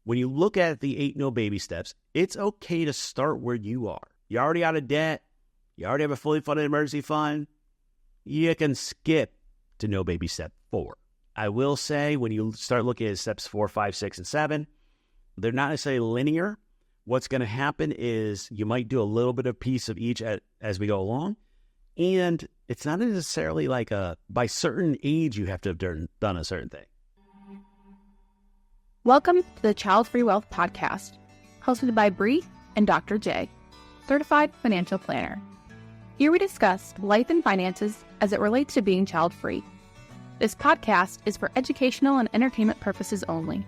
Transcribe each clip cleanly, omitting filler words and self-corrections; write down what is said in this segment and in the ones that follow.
when you look at the 8 no baby steps, it's okay to start where you are. You're already out of debt. You already have a fully funded emergency fund. You can skip to no baby step 4. I will say when you start looking at steps 4, 5, 6, and 7, they're not necessarily linear. What's going to happen is you might do a little bit of piece of each as we go along. And it's not necessarily like by certain age you have to have done a certain thing. Welcome to the Childfree Wealth Podcast, hosted by Bree and Dr. J, Certified Financial Planner. Here we discuss life and finances as it relates to being child-free. This podcast is for educational and entertainment purposes only.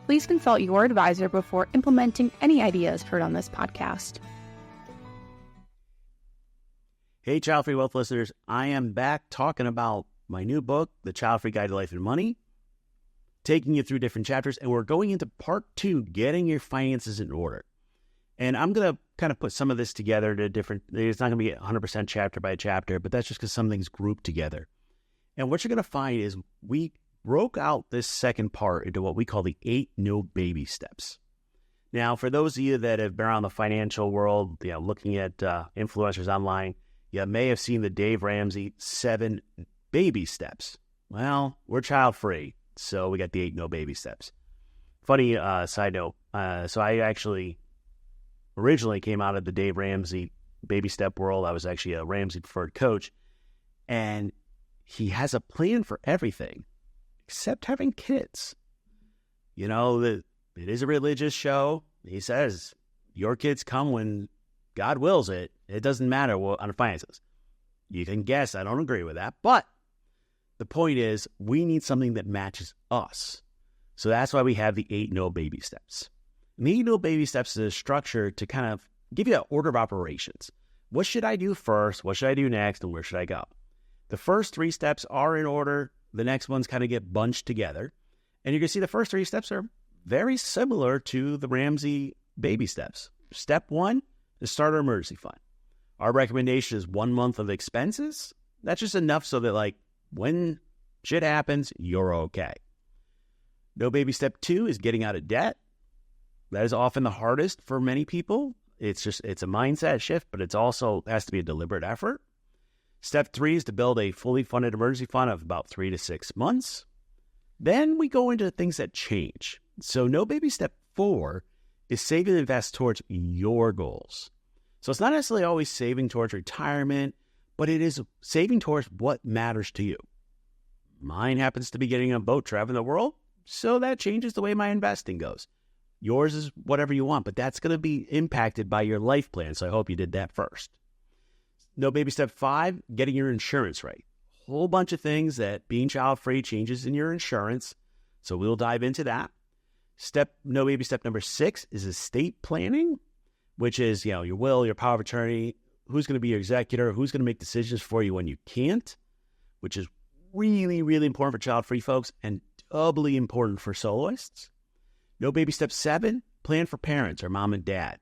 Please consult your advisor before implementing any ideas heard on this podcast. Hey, Childfree Wealth listeners. I am back talking about my new book, The Childfree Guide to Life and Money, taking you through different chapters, and we're going into part 2, getting your finances in order. And I'm going to kind of put some of this together to different, it's not going to be 100% chapter by chapter, but that's just because some things group together. And what you're going to find is we broke out this second part into what we call the 8 no baby steps. Now, for those of you that have been around the financial world, looking at influencers online, you may have seen the Dave Ramsey 7 baby steps. Well, we're child-free, so we got the 8 no baby steps. Funny side note, so I actually originally came out of the Dave Ramsey baby step world. I was actually a Ramsey preferred coach, and he has a plan for everything except having kids. It is a religious show. He says your kids come when God wills it. It doesn't matter on the finances. You can guess I don't agree with that, but the point is we need something that matches us. So that's why we have the 8 no baby steps. And the 8 no baby steps is a structure to kind of give you an order of operations. What should I do first? What should I do next? And where should I go? The first 3 steps are in order. The next ones kind of get bunched together. And you can see the first 3 steps are very similar to the Ramsey baby steps. Step 1 is start our emergency fund. Our recommendation is 1 month of expenses. That's just enough so that when shit happens, you're okay. No baby step 2 is getting out of debt. That is often the hardest for many people. It's a mindset shift, but it's also has to be a deliberate effort. Step 3 is to build a fully funded emergency fund of about 3 to 6 months. Then we go into things that change. So no baby step 4 is save and invest towards your goals. So it's not necessarily always saving towards retirement, but it is saving towards what matters to you. Mine happens to be getting on a boat traveling the world, so that changes the way my investing goes. Yours is whatever you want, but that's going to be impacted by your life plan, so I hope you did that first. No baby step 5, getting your insurance right. Whole bunch of things that being child-free changes in your insurance, so we'll dive into that. No baby step number 6 is estate planning, which is, your will, your power of attorney, who's going to be your executor, who's going to make decisions for you when you can't, which is really, really important for child-free folks and doubly important for soloists. No baby step 7, plan for parents or mom and dad.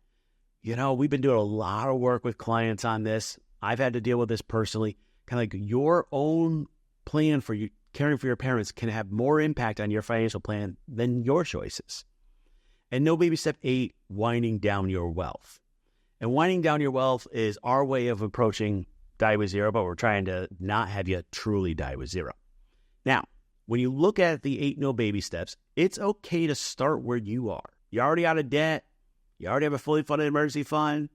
We've been doing a lot of work with clients on this. I've had to deal with this personally. Kind of like your own plan for you, caring for your parents can have more impact on your financial plan than your choices. And no baby step 8, winding down your wealth. And winding down your wealth is our way of approaching die with zero, but we're trying to not have you truly die with zero. Now, when you look at the 8 no baby steps, it's okay to start where you are. You're already out of debt. You already have a fully funded emergency fund.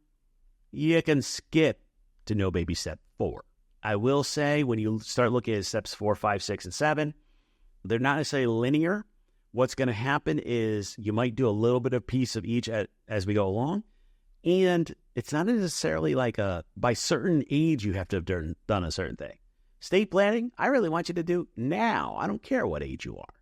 You can skip to no baby step 4. I will say when you start looking at steps 4, 5, 6, and 7, they're not necessarily linear. What's going to happen is you might do a little bit of piece of each as we go along. And it's not necessarily by certain age you have to have done a certain thing. Estate planning, I really want you to do now. I don't care what age you are.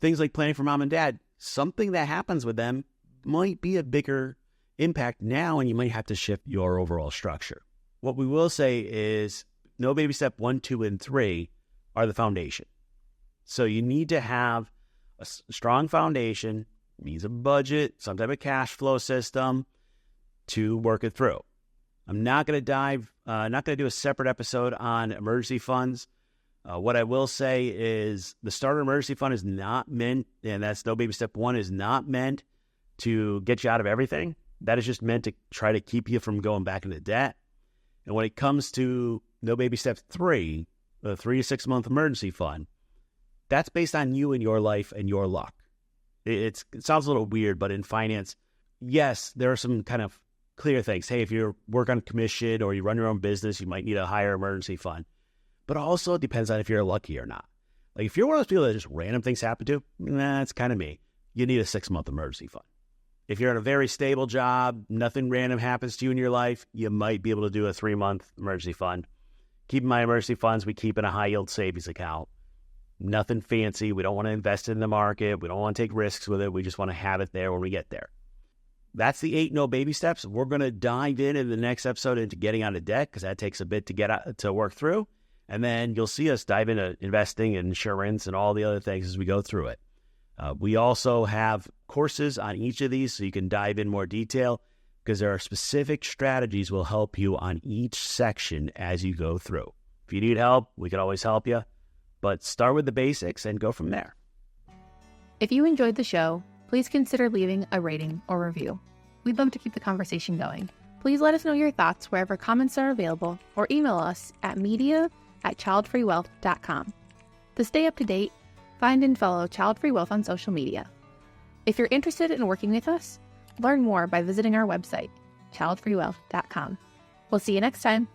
Things like planning for mom and dad, something that happens with them might be a bigger impact now, and you might have to shift your overall structure. What we will say is no baby step 1, 2, and 3 are the foundation. So you need to have a strong foundation, means a budget, some type of cash flow system to work it through. I'm not going to do a separate episode on emergency funds. What I will say is the starter emergency fund is not meant, and that's no baby step 1, is not meant to get you out of everything. That is just meant to try to keep you from going back into debt. And when it comes to No Baby Step 3, the 3 to 6 month emergency fund, that's based on you and your life and your luck. It sounds a little weird, but in finance, yes, there are some kind of clear things. Hey, if you work on commission or you run your own business, you might need a higher emergency fund. But also it depends on if you're lucky or not. Like if you're one of those people that just random things happen to, that's kind of me. You need a 6 month emergency fund. If you're in a very stable job, nothing random happens to you in your life, you might be able to do a 3 month emergency fund. Keep in mind, emergency funds we keep in a high yield savings account. Nothing fancy. We don't want to invest in the market. We don't want to take risks with it. We just want to have it there when we get there. That's the 8 no baby steps. We're going to dive in the next episode into getting out of debt because that takes a bit to get out, to work through. And then you'll see us dive into investing and insurance and all the other things as we go through it. We also have courses on each of these so you can dive in more detail because there are specific strategies will help you on each section as you go through. If you need help, we can always help you. But start with the basics and go from there. If you enjoyed the show, please consider leaving a rating or review. We'd love to keep the conversation going. Please let us know your thoughts wherever comments are available or email us at media@childfreewealth.com. To stay up to date, find and follow Childfree Wealth on social media. If you're interested in working with us, learn more by visiting our website, childfreewealth.com. We'll see you next time.